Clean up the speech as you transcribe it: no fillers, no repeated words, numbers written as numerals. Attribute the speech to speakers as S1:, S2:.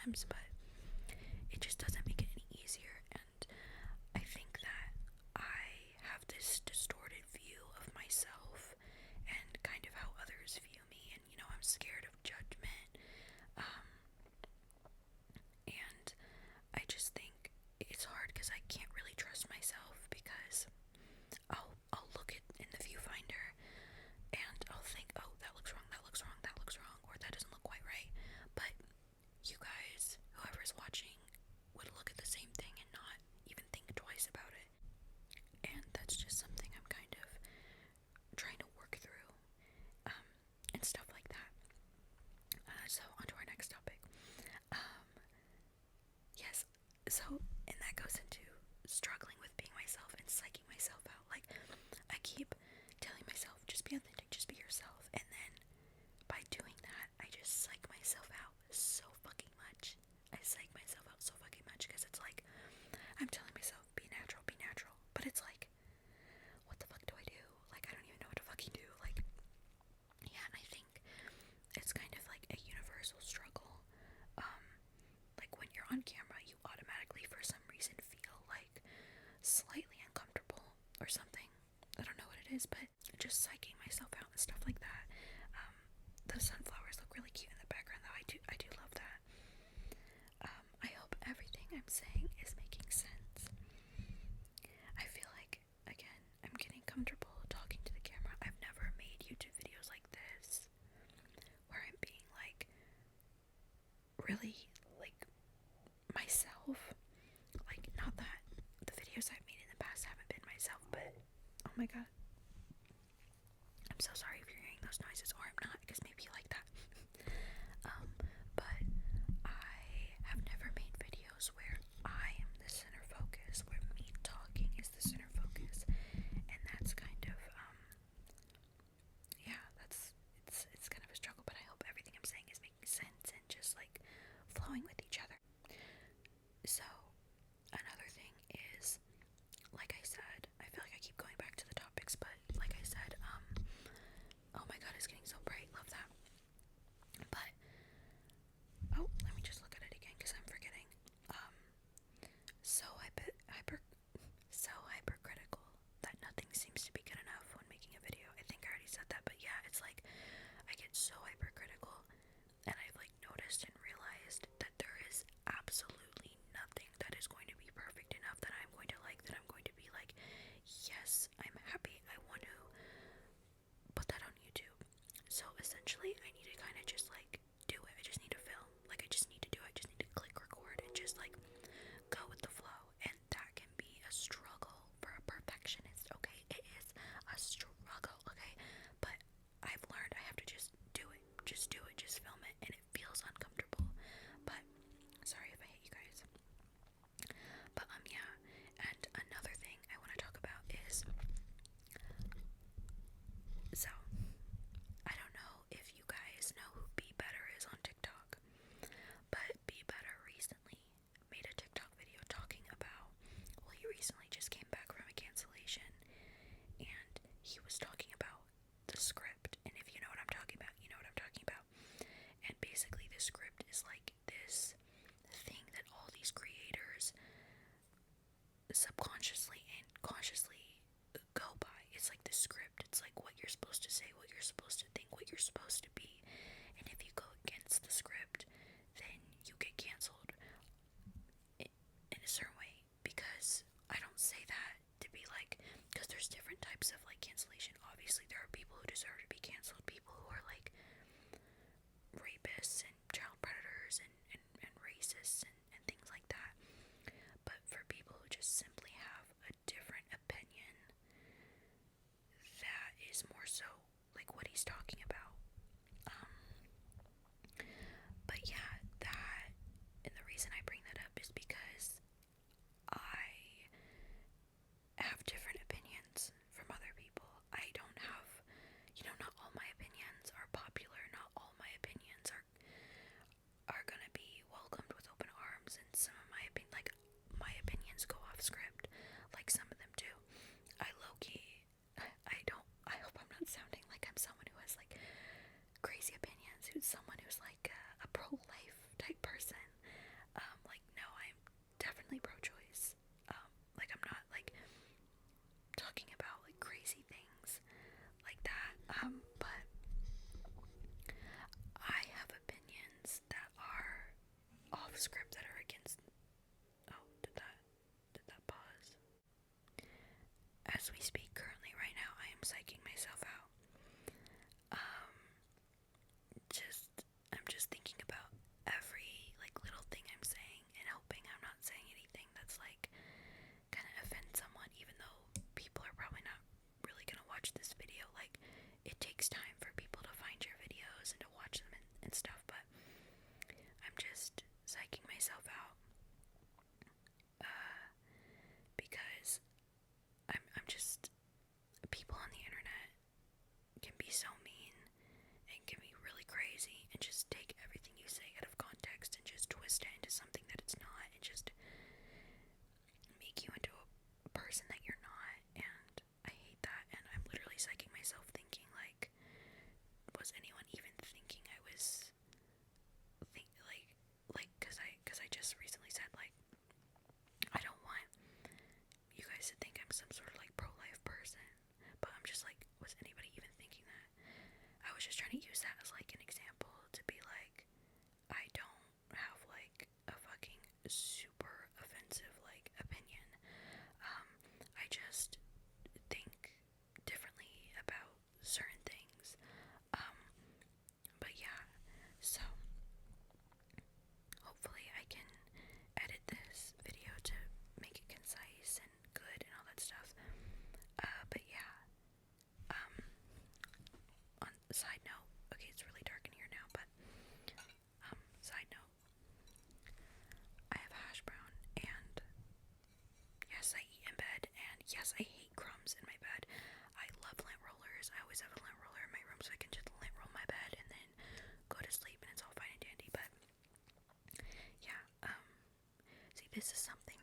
S1: sometimes, but it just doesn't make it any easier. And I think that I have this distorted view of myself and kind of how others view me, and I'm scared of judgment. And I just think it's hard because I can't really trust myself, because I'll look at in the viewfinder and I'll think, oh, that looks wrong, that looks wrong, that looks wrong, or that doesn't look quite right. But you guys, whoever's watching, would look at the same thing and not even think twice about it. And that's just something I'm kind of trying to work through, and stuff like that. So on to our next topic. Yes, so, and that goes into struggling with being myself and psyching myself out. Like, I keep telling myself, just be authentic, just be yourself. And then by doing that, I just psych myself out so fucking much. I psych myself out so fucking much because it's like, I'm telling myself, be natural, be natural. But it's like, what the fuck do I do? Like, I don't even know what to fucking do. Like, yeah, and I think it's kind of like a universal struggle. Like, when you're on camera, you automatically, for some reason, feel like slightly uncomfortable or something. I don't know what it is, but just psyching myself out and stuff like that. Those sunflowers look really cute in the background, though. I do love that. I hope everything I'm saying is making sense. I feel like, again, I'm getting comfortable talking to the camera. I've never made YouTube videos like this, where I'm being like, really, like, myself. Like, not that the videos I've made in the past haven't been myself, but oh my god, I'm so sorry if you're hearing those noises, or I'm not, because maybe you like that. But I have never made videos where I am the center focus, where me talking is the center focus, and that's kind of yeah, it's kind of a struggle. But I hope everything I'm saying is making sense and just like flowing with each other. So another thing is, like I said, I feel like I keep going back to the topics, Yes, I hate crumbs in my bed. I love lint rollers. I always have a lint roller in my room so I can just lint roll my bed and then go to sleep and it's all fine and dandy. But yeah, see, this is something